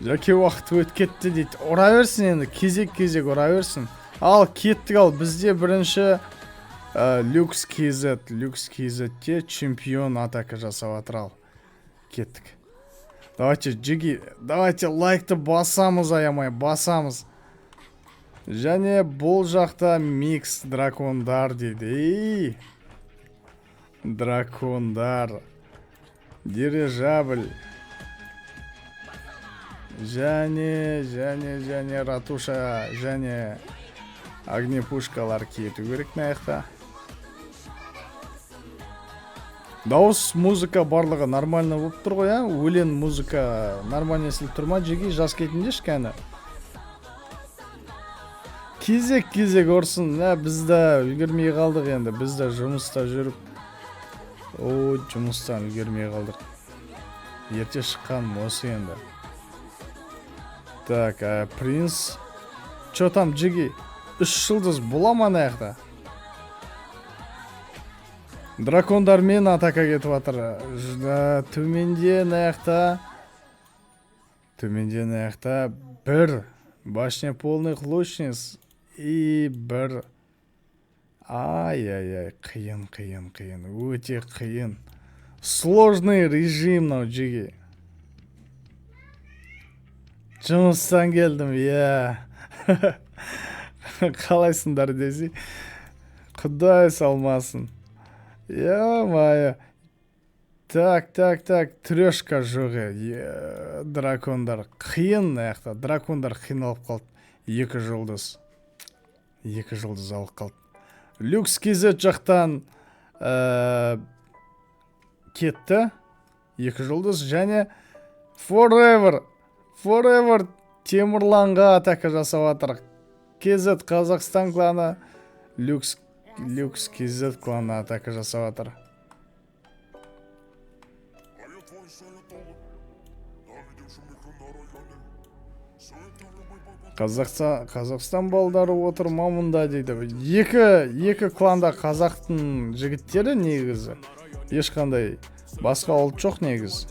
Жаке уақыт өтіп кетті дейді. Ұра берсін енді, кезек ұра берсін. Ал кеттік, ал бізде бірінші Люкс KZ-те чемпион атака жасап атыр. Ал кеттік. Давайте Джиги, давайте лайкты басамыз, аямай басамыз. Және бұл жақта микс дракондар дейді. Дракондар. Дирижабль. Және ратуша, және огнепушкалар кету керек маяқта. Дауыс, музыка барлығы нормально болып тұр ғой, өлен музыка нормально естіліп тұр ма? Жеги жас кетінде шкәні. Кезек ұрсын, бізді үлгермей қалдық енді, бізді жұмыста жүріп. Жұмыстан үлгермей қалдық. Ерте шыққан осы енді. Так, принц. Чо там, Джиги? 3 жылдыз бұламан аяқта. Дракондармен атака кетіп атыр. Төменден аяқта бір. Башня полных лучниц. И бір. Ай-яй-яй, қиын. Өте қиын. Сложный режим, нау, Джиги. Жұмыстан келдім, қалайсыңдар десе, құдай салмасын. Мая. Так, трешка жоғы. Дракондар қиын аяқта. Дракондар қиналып қалды. 2 жылдыз. 2 жылдыз алып қалды. Люкс KZ жақтан кетті. 2 жылдыз. Және Forever Темірланға атака жасап атыр. KZ Қазақстан кланы, Люкс KZ кланы атака жасап атыр. Қазақстан балдары отыр мамында дейді. Екі кланда қазақтың жігіттері негізі. Ешқандай басқа ұлт жоқ негіз.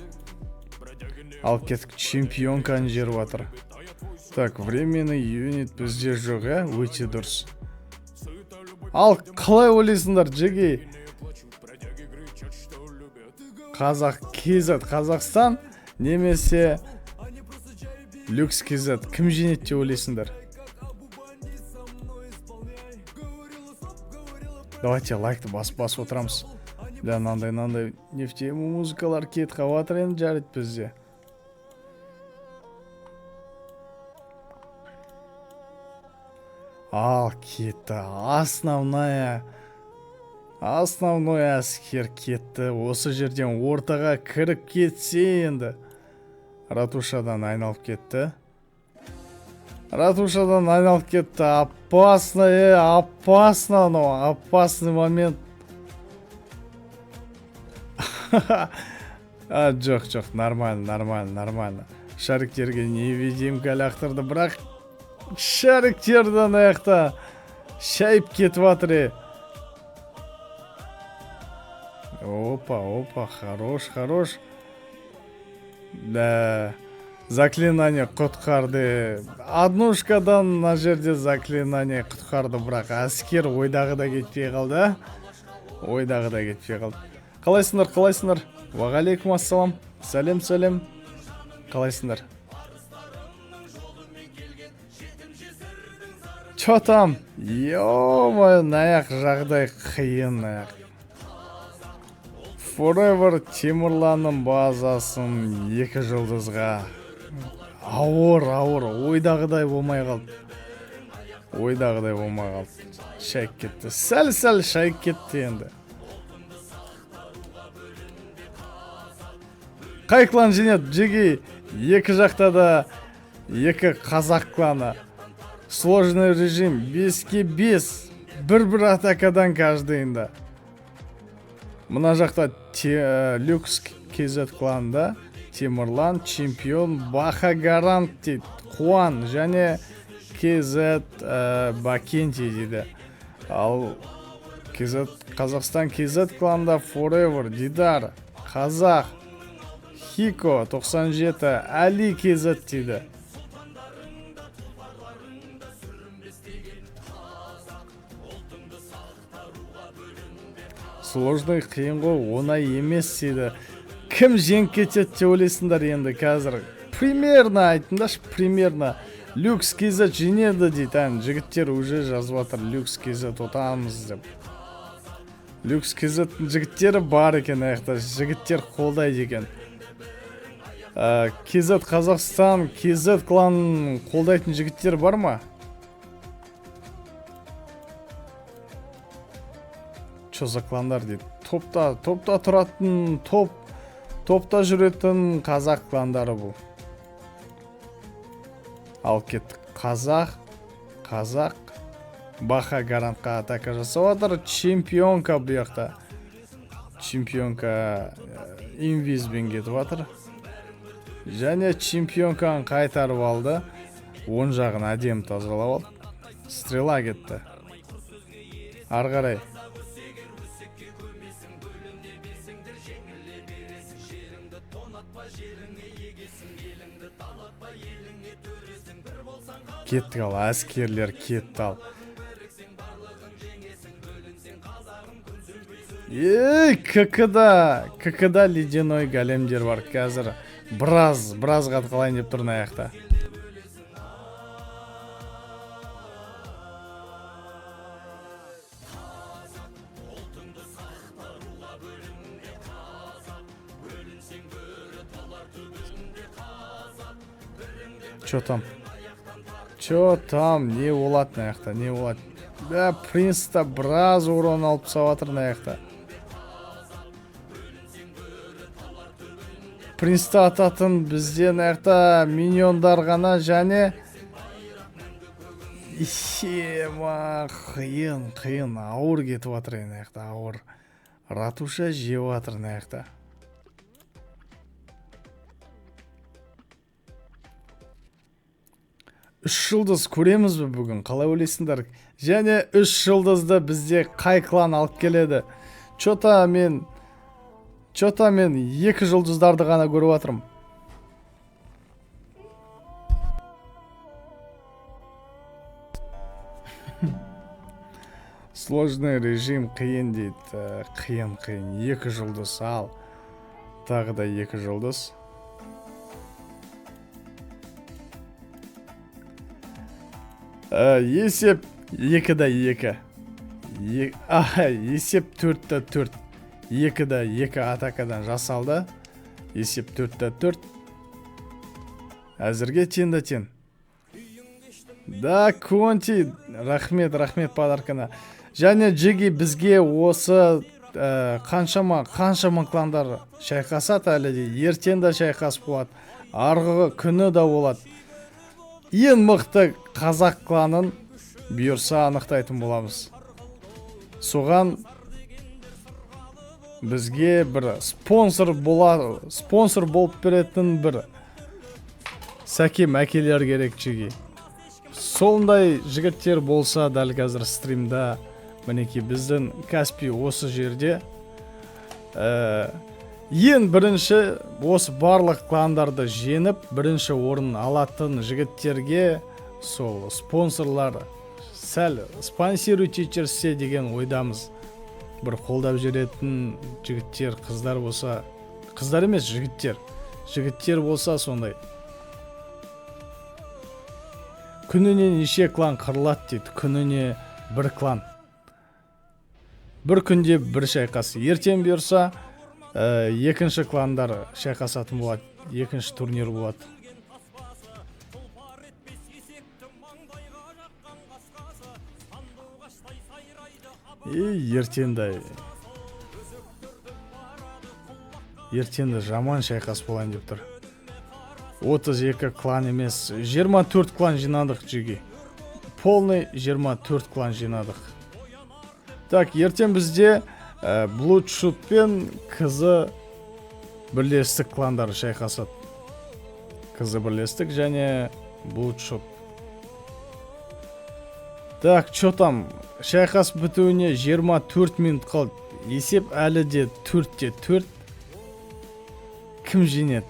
Ал кетік чемпионканы жеріп атыр. Так, временный юнит бізде жоқ, өте дұрыс. Ал қалай ойлайсыңдар, Джеги? KZ Қазақстан немесе Люкс KZ кім жеңеді деп ойлайсыңдар? Давайте лайкты басып отырамыз. Нандай нефтемі музыкалар кетіп қалатыр енді жарайды бізде. Ал кетті. Основной әскер кетті. Осы жерден ортаға кіріп кетсе енді. Ратушадан айналып кетті. Опасный момент. Жоқ, нормально. Шариктерге невидимка лақтырды, бірақ шариктерден аяқта шайып кетіп атыр. Опа, хорош. Да, заклинание құтқарды. Однушкадан на жерде заклинание құтқарды, бірақ әскер ойдағыда кетпей қалды. Қалайсыңдар? Уағалейкум ассалам. Сәлем. Қалайсыңдар? Чо там? Аяқ жағдай қиын аяқ. Forever Темірланның базасын 2 жылдызға. Ауыр. Ойдағыдай болмай қалды. Шайып кетті. Сәл шайып кетті енді. Қай клан жеңеді, Джиги? 2 жақта да 2 қазақ кланы. Сложный режим 5-5. Бір атакадан каждыйында. Мына жақта Люкс KZ кланда Темірлан чемпион Баха Гарант дейді. Қуан және KZ Бакенти дейді. Ал Қазақстан KZ кланда Forever Дидар, Қазақ, Хико 97, Али KZ дейді. Сложный қиын ғой, оңай емес дейді. Кім жеңіп кетеді деп ойлайсыңдар енді қазір? Примерно айтыңдаршы, примерно. Люкс KZ жеңеді дейді. Жігіттер уже жазып жатыр, Люкс KZ ұтамыз деп. Люкс KZ жігіттері бар екен, аяқта жігіттер қолдайды екен. KZ Қазақстан, KZ кланын қолдайтын жігіттер бар ма? Что за кландар дейді. Топта тұратын, топта жүретін қазақ кландары бұл. Ал кеттік. Қазақ Баха гарантқа атака жасап жатыр. Чемпионка бұяқта. Чемпионка инвизбен кетіп жатыр. Және чемпионканы қайтарып алды. Оң жағын әдемі тазалап алды. Стрела кетті. Ары қарай. Кетті ал, әскерлер кетті ал. КК-да ледяной големдер бар қазір. Біраз қатқалайын деп тұрын аяқта. Чо там, не болады аяқта, не болады. Да, принста біраз урон алып саватыр аяқта. Принста ататын бізден аяқта миньондар ғана және қиын, ауыр кетіп жатыр аяқта, ауыр. Ратуша жеп жатыр аяқта. 3 жылдыз көреміз бі бүгін, қалай ойлайсыңдар? Және 3 жылдызды бізде қай клан алып келеді? Чота мен 2 жылдыздарды ғана көріп атырым. Сложный режим қиын дейді. Қиын. 2 жылдыз ал. Тағы да 2 жылдыз. Есеп 2-2. Есеп 4-4. 2-2 атакадан жасалды. Есеп 4-4. Әзірге тең. Да, Конти, рахмет подаркана. Және Джиги бізге осы қаншама кландар шайқасады әлі де. Ертең де шайқас болады. Арғы күні да болады. Ең мықты қазақ кланын бұйырса анықтайтын боламыз. Соған бізге бір спонсор болып беретін бір сәкем әкелер керек Джиги. Сондай жігіттер болса дәл қазір стримда, мінеки біздің Каспи осы жерде. Ең бірінші осы барлық кландарды жеңіп, бірінші орын алатын жігіттерге сол спонсорлар сәл спонсируйте жүрсе деген ойдамыз. Бір қолдап жүретін жігіттер, қыздар болса, қыздар емес жігіттер болса сондай. Күніне неше клан қырылады дейді, күніне бір клан. Бір күнде бір шайқас. Ертең бұйырса, екінші кландар шайқасатын болады, екінші турнир болады. Ертеңді жаман шайқас болайын деп тұр. 32 клан емес, 24 клан жинадық Джиги. Полный 24 клан жинадық. Так, ертең бізде Bloodshot пен қызы бірлестік кландары шайқасады. Қызы бірлестік және Bloodshot. Так, что там? Шайқас бітуіне 24 минут қалды. Есеп әлі де 4-4. кім жеңеді?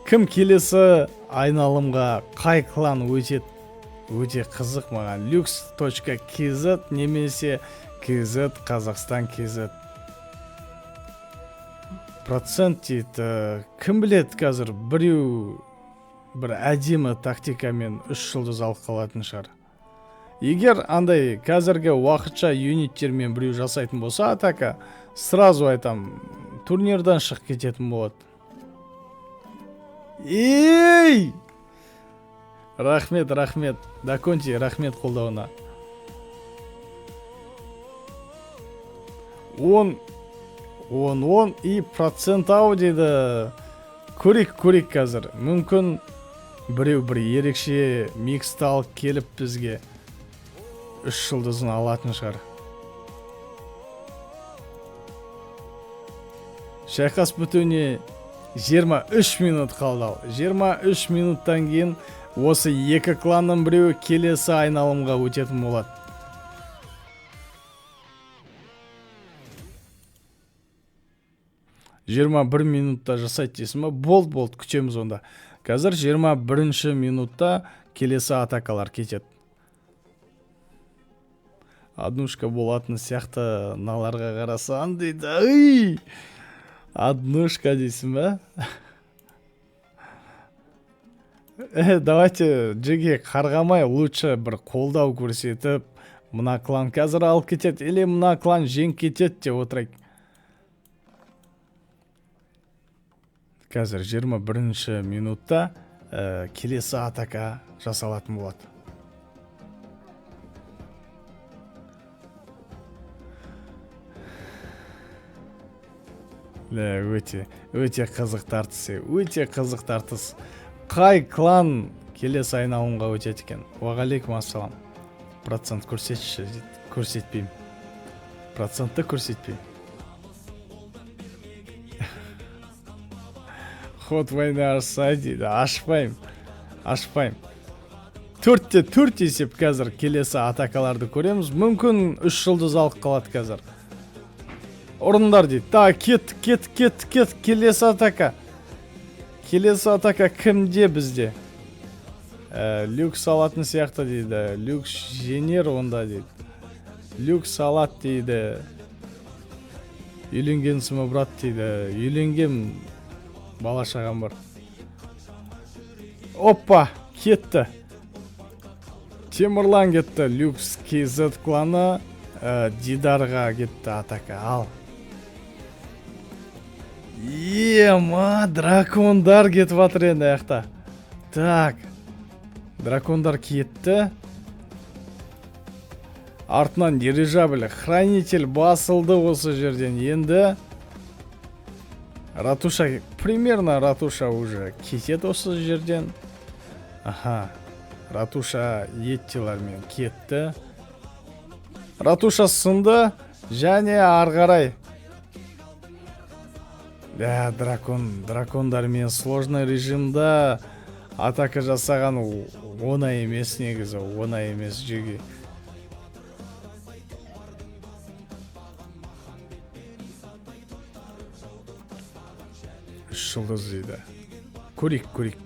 Кім келесі айналымға қай клан өтеді? Өте қызық маған. Lux.kz немесе kz Қазақстан kz. Процент дейді. Кім біледі қазір біреу бір әдемі тактикамен 3 жұлдыз алып қалатын шығар. Егер андай қазіргі уақытша юниттермен біреу жасайтын болса атака, сразу айтам, турнирдан шығып кететін болады. Ей! Рахмет. Даконти, рахмет қолдауына. 10 и процент ау дейді. Көрек қазір. Мүмкін біреу бір ерекше миксті алып келіп бізге 3 жұлдызын алатын шығар. Шайқас бітуіне 23 минут қалды. 23 минуттан кейін осы екі кланның біреуі келесі айналымға өтетін болады. «21 минутта жасайды дейсің ба? Болды, күтеміз онда. Қазір 21 минутта келесі атакалар кетеді. Однушка болатын сияқты наларға қарасан дейді. Ай! Однушка дейсің ба? Давайте жеге қарғамай, лучше бір қолдау көрсетіп, мына клан қазір алып кетеді, или мына клан жең кетеді деп отырайық. Қазір 21 минутта келесі атака жасалатын болады. Өте қызық тартыс. Қай клан келесі айналымға өтеді екен? Уағалейкум ассалам. Процент көрсетші дейді. Көрсетпеймін. Процентті көрсетпеймін. Ход войны ашса дейді. Ашпайым. 4-4 есеп қазір келесі атакаларды көреміз. Мүмкін 3 жұлдыз алып қалады қазір. Орындар дейді. Та, кет. Келесі атака. Келесі атака кімде бізде? Люкс алатын сияқты дейді. Люкс женер онда дейді. Люкс алат дейді. Үйленгенсің ба брат дейді. Үйленгем, бала шағам бар. Опа, кетті. Темірлан кетті. Люкс KZ кланы Дидарға кетті атака. Ал. Дракондар кетіп жатыр енді аяқта. Так. Дракондар кетті. Артынан дирижабль хранитель басылды осы жерден. Енді Ратуша, примерно Ратуша уже кетеді осы жерден. Аха. Ратуша еттелермен кетті. Ратуша сынды және арғарай. Дракондармен сложный режимда атака жасаған оңай емес негізі, оңай емес жеге. Жұлдыз дейді. Көрейік.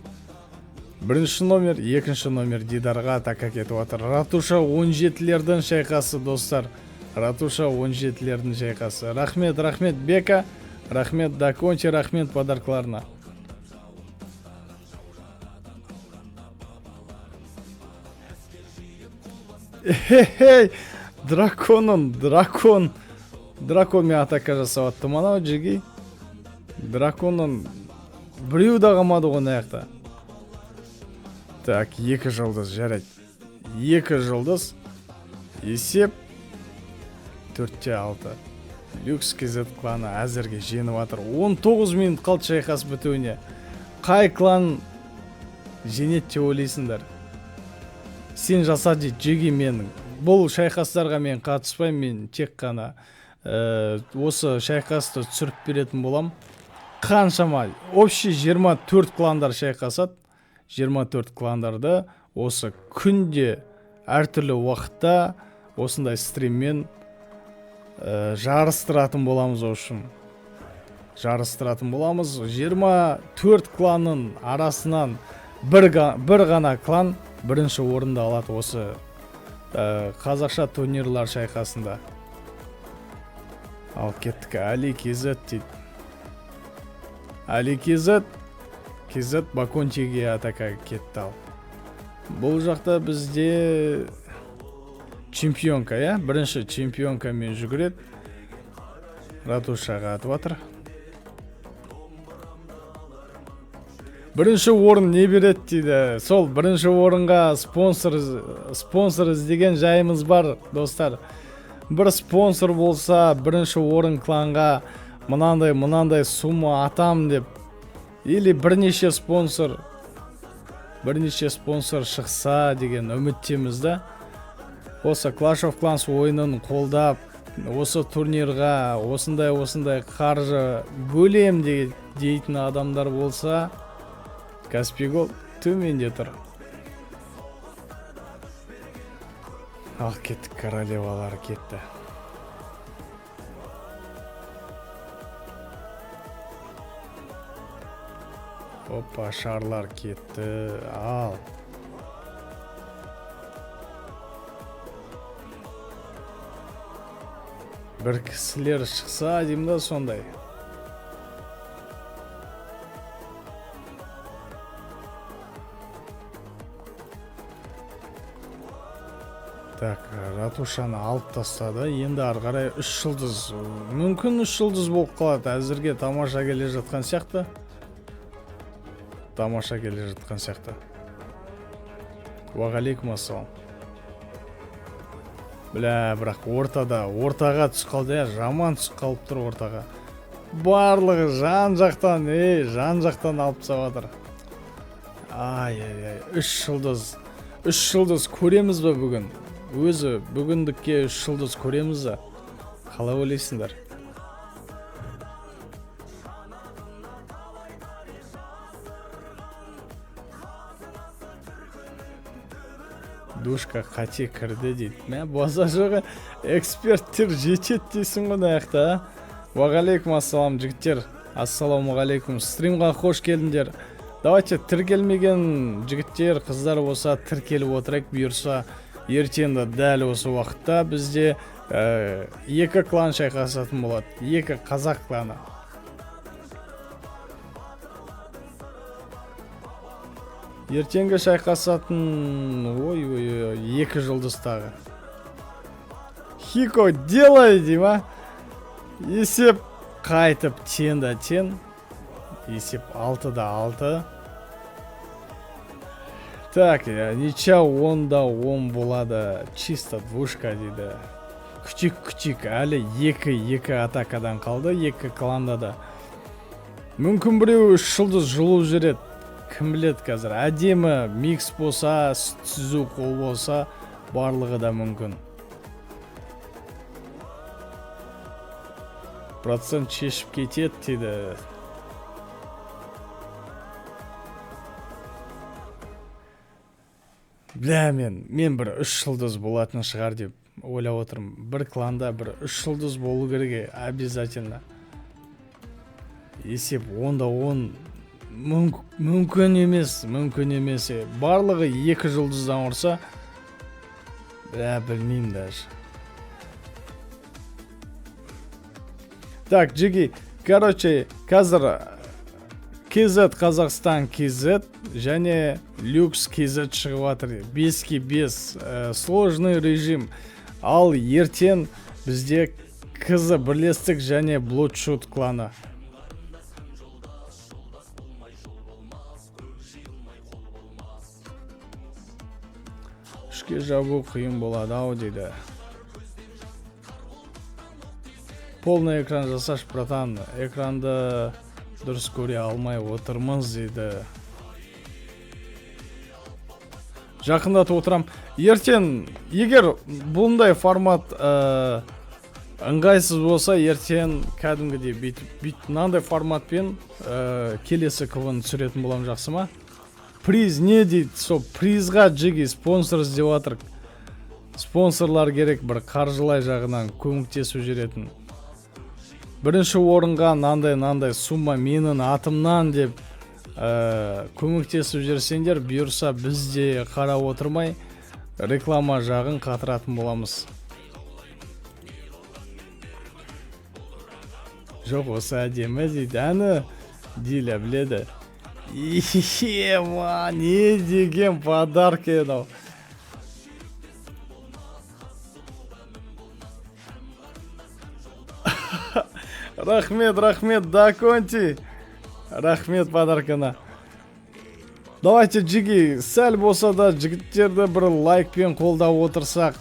Бірінші номер, екінші номер Дидарға атака кетіп отыр. Ратуша 17-лердің шайқасы, достар. Ратуша 17-лердің шайқасы. Рахмет Бека. Рахмет Даконти, рахмет подаркаларына. Драконмен атака жасап атты манау жеги. Драконның біреу да қалмады ғой аяқта. Так, 2 жұлдыз жарайды. 2 жұлдыз. Есеп 4-6. Люкс KZ кланы әзірге жеңіп жатыр. 19 минут қалды шайқас бітуіне. Қай клан жеңеді деп ойлайсыңдар? Сен жаса дейді жеги менің. Бұл шайқастарға мен қатыспаймын, мен тек қана осы шайқасты түсіріп беретін болам. Қаншама, общий 24 кландар шайқасады. 24 кландарды осы күнде әртүрлі уақытта осындай стриммен жарыстыратын боламыз үшін. жарыстыратын боламыз. 24 кланның арасынан бір ғана клан бірінші орынды алады осы қазақша турнирлар шайқасында. Ал кеттік. Али Кезет дейді. Али Кезет Бакончиге атака кетті ал. Бұл жақта бізде чемпионка, бірінші чемпионка мен жүгіреді. Ратушаға атып атыр. Бірінші орын не береді дейді. Сол бірінші орынға спонсор іздеген жайымыз бар, достар. Бір спонсор болса, бірінші орын кланға мынандай сумма атам деп, или бірнеше спонсор шықса деген үміттеміз да. Осы Clash of Clans ойынын қолдап, осы турнирға осындай қаржы бөлем дейтін адамдар болса, Каспий Голд төменде тұр. Ал кеттік, королевалар кетті. Опа, шарлар кетті. Ал. Бір кісілер шықса деймді сондай. Так, Ратушаны алып тастады. Енді ары қарай 3 жұлдыз. Мүмкін 3 жұлдыз болып қалады. Әзірге тамаша келе жатқан сияқты. Уағалейкум ассалам. Бірақ ортаға түс қалды, жаман түс қалып тұр ортаға. Барлығы жан жақтан алып тастап жатыр. Ай, 3 жұлдыз көреміз бе бүгін? Өзі бүгіндікке 3 жұлдыз көреміз бе? Қалай ойлайсыңдар? Душка қате кірді дейді. Мә база жоғы эксперттер жетет дейсің ғой аяқта. Уағалейкум ассалам жігіттер. Ассаламуғалейкум. Стримға қош келдіңдер. Давайте тіркелмеген жігіттер, қыздар болса тіркеліп отырайық, бұйырса ертеңді дәл осы уақытта бізде 2 клан шайқасатын болады. 2 қазақ кланы. Ертеңгі шайқасатын 2 жұлдызтағы. Хико делай дейма. Есеп қайтып тең. Есеп 6-6. Так, нича 10-10 болады. Чисто двушка дейді. Күтік. Әлі 2 атакадан қалды. 2 кланда да. Мүмкін біреу 3 жұлдыз жұлып жүреді. Кім біледі қазір. Әдемі микс болса, түзу қол болса, барлығы да мүмкін. Процент шешіп кетеді дейді. Мен бір 3 жұлдыз болатын шығар деп ойлап отырмын. Бір кланда бір 3 жұлдыз болу керек обязательно. Есеп 10-10 мүмкін емес. Барлығы 2 жұлдыздан ұрса, білмеймін даже. Так, Джиги, короче, қазір KZ Қазақстан KZ және Люкс KZ шығып жатыр. 5-5 сложный режим. Ал ертең бізде КЗ бірлестік және Bloodshot кланы. Үшке жабу қиын болады ау дейді. Полный экран жасаш, братан. Экранды дұрыс көре алмай отырмыз дейді. Жақындатып отырам. Ертең, егер бұндай формат ыңғайсыз болса, ертең кәдімгідей бүйтіп мынандай форматпен келесі квн түсіретін болам, жақсы ма? Приз не дейді? Сол призға Джиги спонсор іздеп жатыр. Спонсорлар керек, бір қаржылай жағынан көмектесу жүретін. бірінші орынға мынандай сумма менің атымнан деп көмектесіп жүрсеңдер, бұйырса біз де қарап отырмай реклама жағын қатыратын боламыз. Жоқ, осы әдемі дейді, әні Диля біледі. Ема, не деген подарок еді. Рахмет, Даконти. Рахмет подаркына. Давайте жиги, сәл болса да жігіттерді бір лайкпен қолдап отырсақ,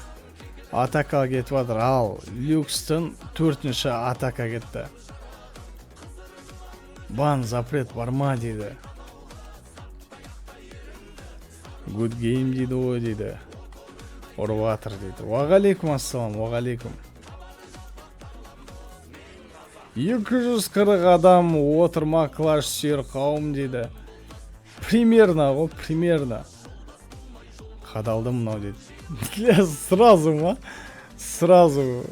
атака кетіп жатыр. Ал Люкстың 4-ші атака кетті. Бан запрет бар ма дейді. Good game дейді ғой дейді. Ұрып жатыр дейді. Уағалейкум ассалам, уағалейкум. 240 адам отырма клаш сүйер қауым дейді. Примерно ғой, примерно. Қадалды мынау дейді. Сразу ма? Сразу.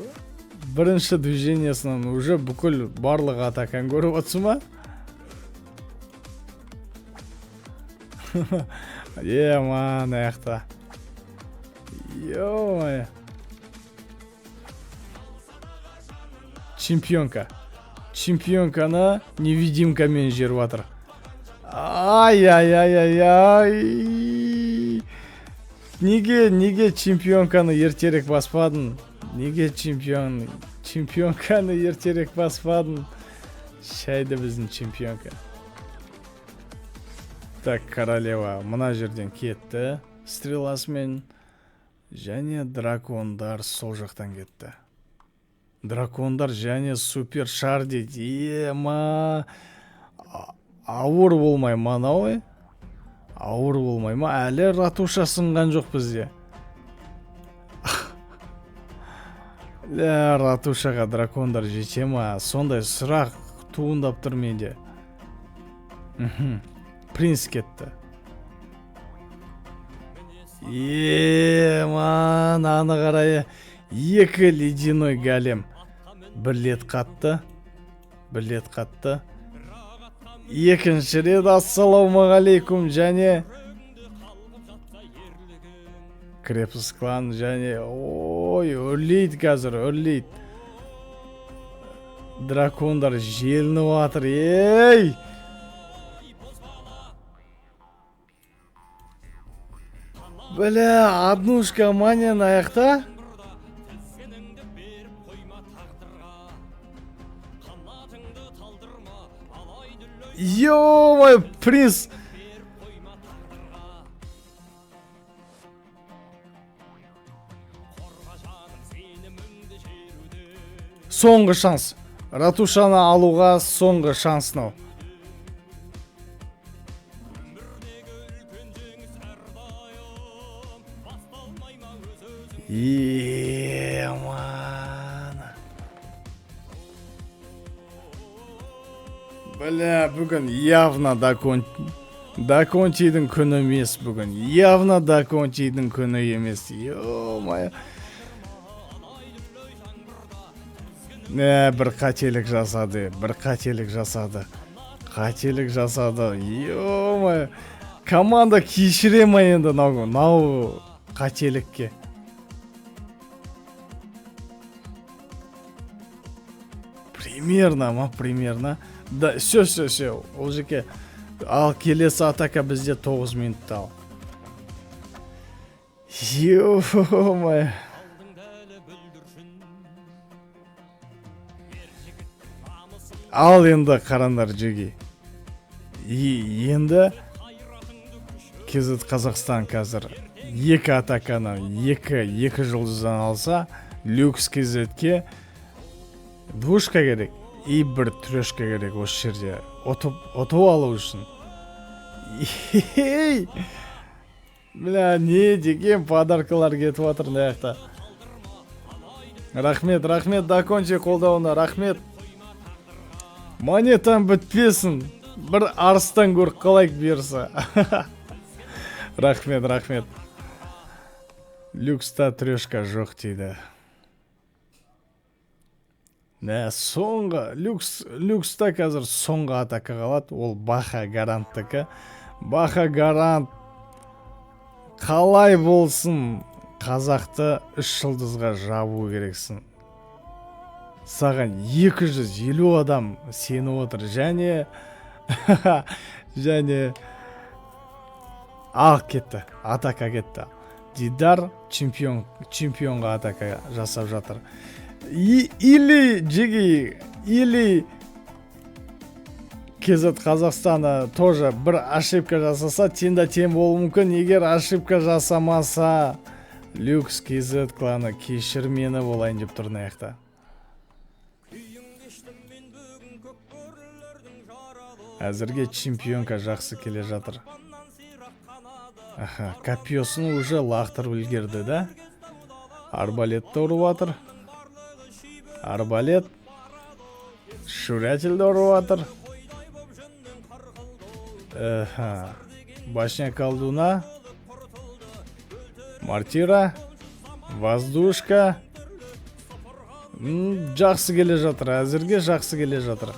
Бірінші движениясынан уже бүкіл барлық атакан көріп отсы ма? Ман, аяқта. Ё-моё. Чемпионканы невидимкамен жеріп жатыр. Ай-яй-яй-яй-яй. Неге чемпионканы ертерек баспадың? Неге чемпионканы ертерек баспадың? Шайды біздің чемпионка. Так, королева мына жерден кетті. Стреласымен және дракондар сол жақтан кетті. Дракондар және супер шар дейді. Ема, ауыр болмай ма, науы? Ауыр болмай ма? Әлі ратуша сынған жоқ бізде. Ратушаға дракондар жете ма? Сондай сұрақ туындап тұр менде. Принц кетті. Ман, аны қарай. 2 ледяной голем. Бір лед қатты. Екінші рет ассалаумағалейкум және крепость клан және ой, өрлейді қазір, өрлейді. Дракондар желініп атыр. Ей! Бля, однушка манен аяқта? Ё-моё, принц! Соңғы шанс. Ратушаны алуға соңғы шанс нау. Бля, бүгін явно Даконтидің күні емес бүгін. Явно Даконтидің күні емес. Ё-моё. Бір қателік жасады. Ё-моё. Команда кешіре ма енді нау қателікке. Примерно. Да, все. Ол жеке. Ал келесі атака бізде 9 минутта ал. Ё-моё. Ал енді қарандар жеге. Енді Кезет Қазақстан қазір 2 атаканы 2 жұлдыздан алса, Люкс Кезетке двушка керек и бір трешка керек осы жерде. Отып алу үшін. Бля, не деген подаркалар кетіп жатыр аяқта. Рахмет, Даконти қолдауына, рахмет. Монетам бітпесін. Бір арыстан көріп қалайық берса. Рахмет. Люкста трешка жоқ дейді. Соңғы люкста қазір соңғы атака қалады, ол Баха Гаранттікі. Баха Гарант қалай болсын қазақты 3 жұлдызға жабу керексің. Саған 250 адам сеніп отыр, және кетті, атака кетті. Дидар чемпионға атака жасап жатыр. Или Кезет Қазақстаны тоже бір ошибка жасаса, тен болу мүмкін. Егер ошибка жасамаса, Люкс Кезет кланы кешір мені болайын деп тұр наяқта. Әзірге чемпионка жақсы келе жатыр. Копьосын уже лақтырып үлгерді, да? Арбалетті ұрып жатыр. Арбалет. Шурятелді ұрып жатыр. Башня колдуна. Мортира. Воздушка. Жақсы келе жатыр. Әзірге жақсы келе жатыр.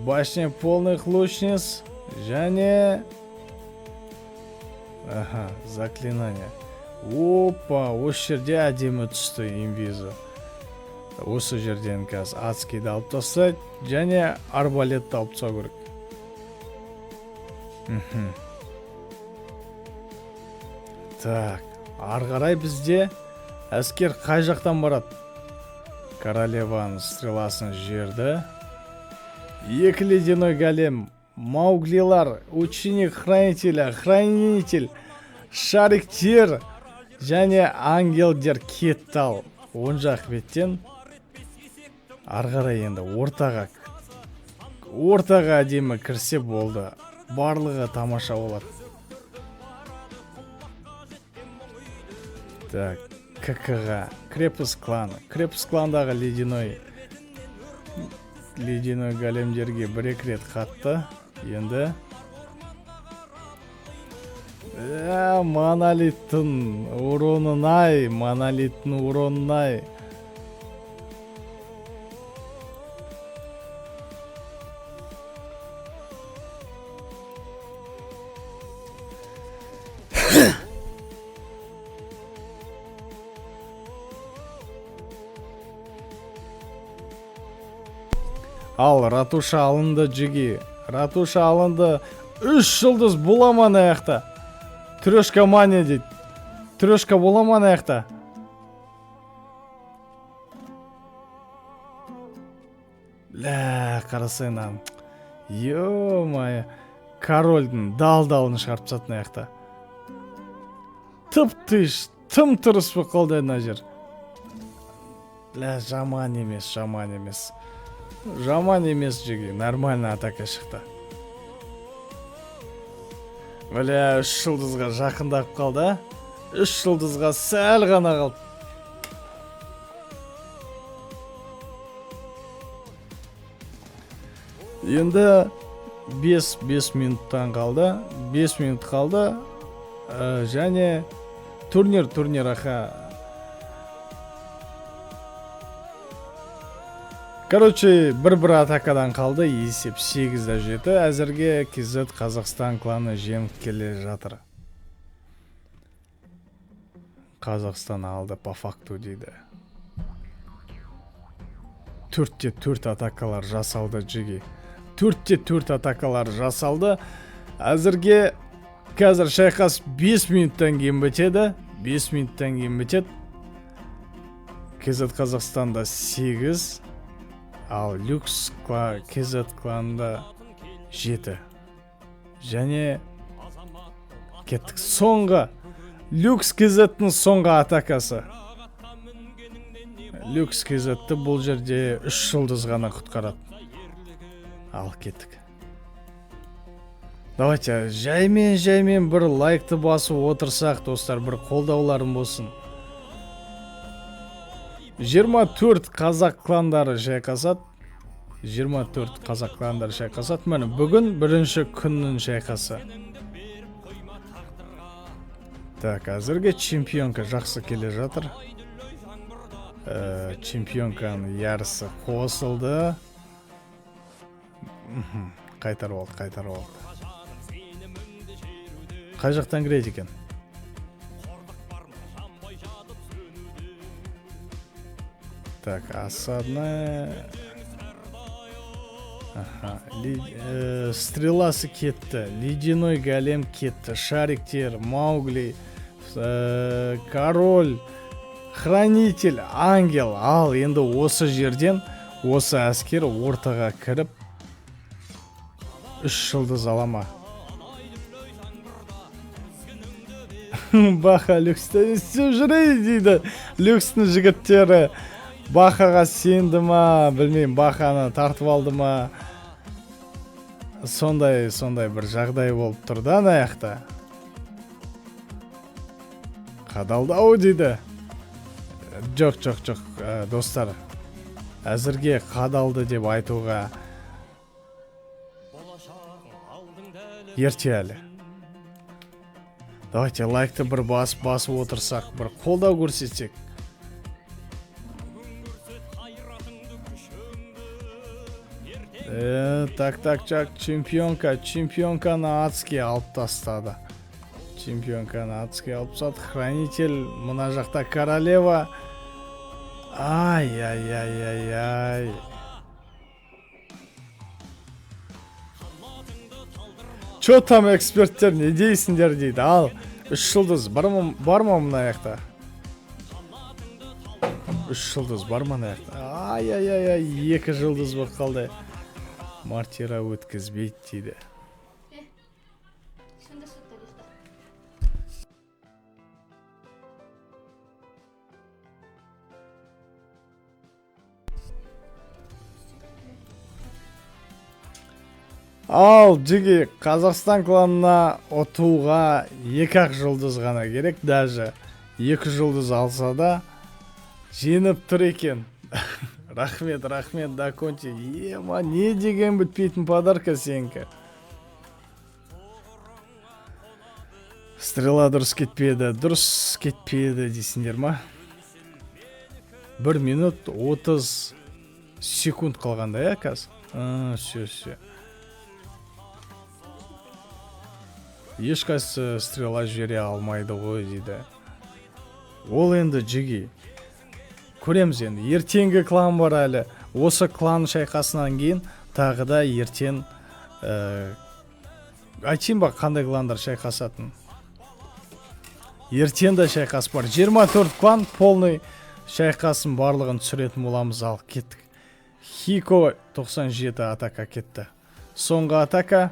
Башня полных лучниц. Және... заклинание. Опа, осы жерде әдемі түсті инвизі. Осы жерден қазір адскийді алып тастайды, және арбалетті алып тастау керек. Так, арғарай бізде әскер қай жақтан барады? Королеваның стреласын жерді. Екі ледяной голем, Мауглилар, ученик хранителя, хранитель, шариктер және ангелдер кетті ал. Оң жақ беттен арғарай енді ортаға әдемі кірсе болды. Барлығы тамаша болады. Так, КК-ға крепость кландағы ледяной големдерге бір-екі рет қатты. Енді монолиттің уронын-ай. Ал, ратуша алынды жиги. Ратуша алынды. 3 жұлдыз боламан аяқта. Трешка мания дейді. Трешка боламан аяқта. Қарасайнан. Ё-мая. Корольдің дал-далын шығарып тастатын аяқта. Тып-тыш, тым-тырыс бұл қолдай мына жер. Жаман емес жеге, нормально атака шықты. 3 жұлдызға жақындап қалды. 3 жұлдызға сәл ғана қалды. Енді 5 минуттан қалды. 5 минут қалды. Және турнир аха. Короче, бір атакадан қалды, есеп 8-7. Әзірге Кезет Қазақстан кланы жеңіп келе жатыр. Қазақстан алды по факту дейді. 4-4 атакалар жасалды жеге. 4-4 атакалар жасалды. Әзірге қазір шайқас 5 минуттан кейін бітеді. 5 минуттан кейін бітеді. Кезет Қазақстанда 8. Ал Люкс Кезет кланында 7. Және кеттік соңғы. Люкс Кезеттің соңғы атакасы. Люкс Кезетті бұл жерде 3 жұлдыз ғана құтқарады. Ал кеттік. Давайте жаймен бір лайкты басып отырсақ, достар, бір қолдауларым болсын. 24 қазақ кландары шайқасады. 24 қазақ кландары шайқасады. Мені бүгін бірінші күннің шайқасы. Так, әзірге чемпионка жақсы келе жатыр. чемпионканың ярысы қосылды. Қайтарып алды. Қай жақтан кіреді екен? Так, осадная. Стреласы кетті, ледяной голем кетті, шариктер, Маугли, король, хранитель, ангел. Ал енді осы жерден осы әскер ортаға кіріп 3 жылдыз алама. Баха люксті істеп жүрей дейді. Люкстің жігіттері Бахаға сенді ма, білмеймін, Баханы тартып алды ма. Сондай бір жағдай болып тұрды аяқта. Қадалдау дейді. Жоқ, достар. Әзірге қадалды деп айтуға ерте әлі. Давайте лайкты бір басып отырсақ, бір қолдау көрсетсек. Так, чемпионканы адский алып тастады. Хранитель, мына жақта королева. Ай. Чё там эксперттер, не дейсіңдер дейді. Ал, 3 жылдыз бар ма мына аяқта? 3 жылдыз бар ма мына аяқта? Ай, 2 жылдыз болып қалды. Мартира өткізбейді дейді. Ал жеге Қазақстан кланына отуға 2-ақ жылдыз ғана керек. Даже 2 жылдыз алса да жеңіп тұр екен. Рахмет, Даконти. Ема, не деген бітпейтін подарка сенікі. Стрела дұрыс кетпеді дейсіңдер ма? 1 минут 30 секунд қалғанда, кәз? Все. Ешқайсы стрела жібере алмайды ғой дейді. Ол енді жеге. Көреміз енді, ертеңгі клан бар әлі. Осы клан шайқасынан кейін тағы да ертең айтайын ба қандай кландар шайқасатын. Ертең де шайқас бар. 24 клан полный шайқасын барлығын түсіретін боламыз. Ал кеттік. Хико 97 атака кетті. Соңғы атака.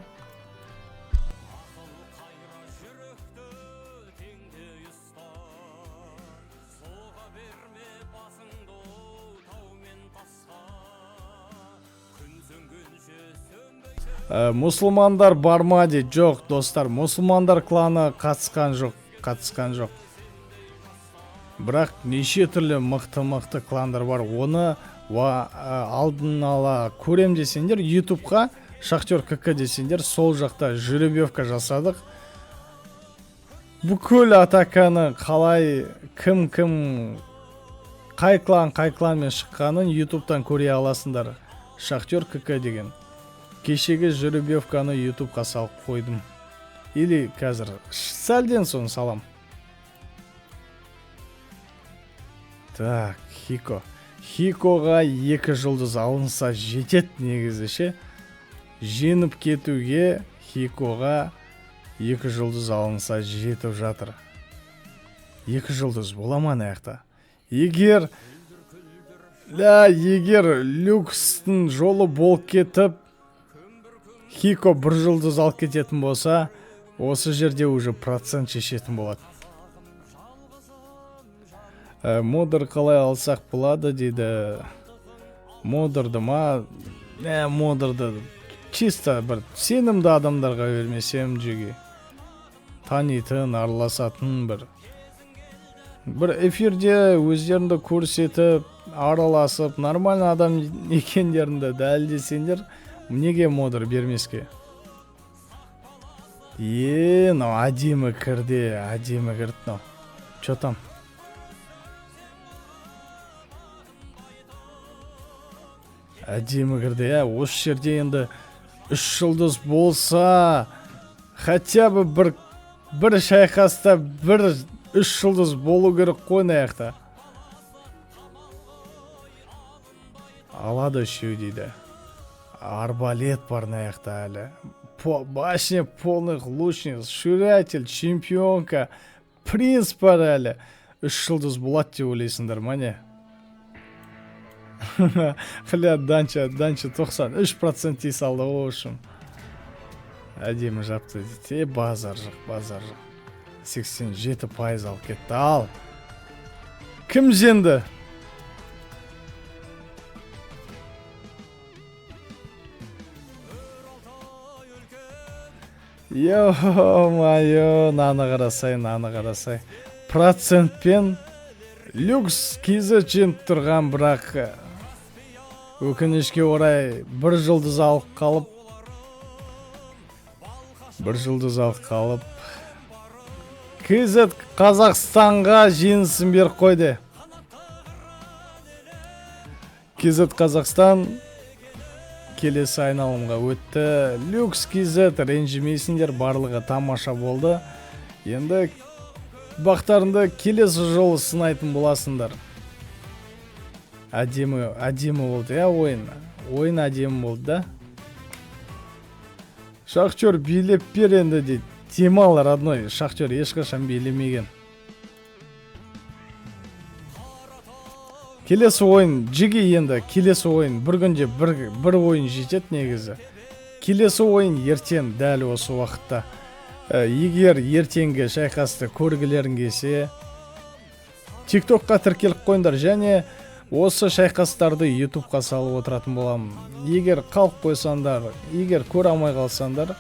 Мұсылмандар бар ма дейді. Жоқ, достар, мұсылмандар кланы қатысқан жоқ. Бірақ неше түрлі мықты кландар бар. Оны алдын ала көрем десеңдер, YouTube'ға Шахтер КК десеңдер, сол жақта жеребьевка жасадық. Бүкіл атаканы қалай, кім, қай кланмен шыққанын YouTube'тан көре аласыңдар. Шахтер КК деген. Кешегі жеребьевканы YouTube'ға салып қойдым. Или қазір сәлден соң салам. Так, Хико. Хикоға 2 жылдыз алынса жетет негізі. Женіп кетуге Хикоға 2 жылдыз алынса жетіп жатыр. 2 жылдыз боламан аяқта. Егер люкстың жолы болып кетіп, Хико 1 жылдыз алып кететін болса, осы жерде уже процент шешетін болады. Модер қалай алсақ болады дейді. Модерді ма? Модерді чисто бір сенімді адамдарға бермесем жеге. Танитын, араласатын бір эфирде өздеріңді көрсетіп, араласып, нормальный адам екендеріңді дәлелдесеңдер, неге модер бермеске? Әдемі кірді, нау. Чо там? әдемі кірді. Осы жерде енді 3 жұлдыз болса, хотя бы бір шайқаста 3 жұлдыз болу керек қой аяқта. Алады үшеу дейді. Арбалет бар аяқта әлі. Башня полных лучниц, шуратель, чемпионка, принц бар әлі. 3 жұлдыз болады деп ойлайсыңдар ма не? Қыля данча 93% ей салды о үшін. Әдемі жапты дейді. Базар жоқ. 87% алып кетті. Ал. Кім жеңді? Йо-майо, наны қарасай. Процентпен люкс KZ жеңіп тұрған, бірақ өкінішке орай 1 жұлдыз алып қалып KZ Қазақстанға жеңісін беріп қойды. KZ Қазақстан келесі айналымға өтті. Люкс KZ ренжімейсіңдер, барлығы тамаша болды. Енді бақтарында келесі жолы сынайтын боласыңдар. Әдемі болды, ойын әдемі болды да. Шахтер билеп бер енді дейді. Демал родной, Шахтер ешқашан билемеген. Келесі ойын жеге енді, келесі ойын бір күнде бір ойын жетеді негізі. Келесі ойын ертең дәл осы уақытта. Егер ертеңгі шайқасты көргілерің келсе, TikTokқа тіркеліп қойыңдар, және осы шайқастарды YouTubeқа салып отыратын боламын. Егер қалып қойсаңдар, егер көре алмай қалсаңдар,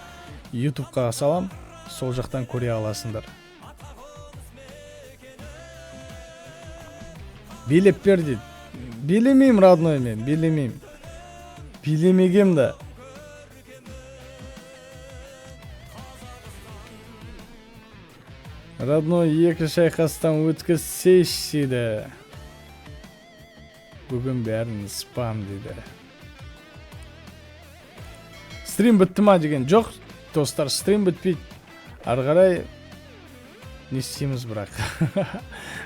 YouTubeқа салам, сол жақтан көре аласыңдар. Билеп бер дейді. Билемейм, родной мен, билемейм. Билемегем да. Родной 2 шайқастан өткізсейші дейді. Бүгін бәрін спам дейді. Стрим бітті ма деген жоқ. Достар, стрим бітпейді. Арғарай не істейміз бірақ.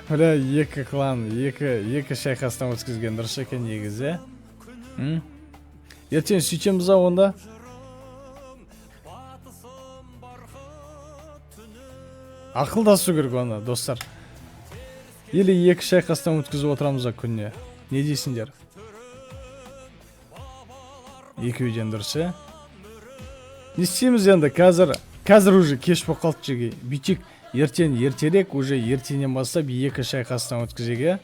Бля, 2 клан, 2 шайқастан өткізген дұрыс екен негізі. Ертең сөйтеміз онда. Ақылдасу керек оны, достар. Или 2 шайқастан өткізіп отырамыз күнне. Не дейсіңдер? 2-ден дұрыс, Не істейміз енді? Қазір уже кеш болып қалды жеге. Бүйтек ертерек, уже ертеңнен бастап 2 шайқастан өткізеге.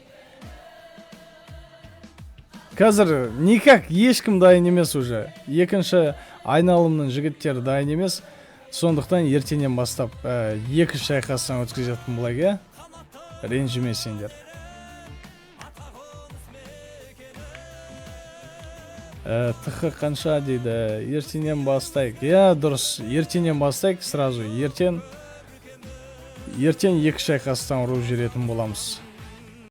Қазір никак ешкім дайын емес уже. 2-ші айналымның жігіттері дайын емес. Сондықтан ертеңнен бастап 2 шайқастан өткізетін бұлайға. Ренжімесеңдер. Тықы қанша дейді. Ертеңнен бастайық. Дұрыс. Ертеңнен бастайық сразу. Ертең 2 шайқастан ұрып жүретін боламыз.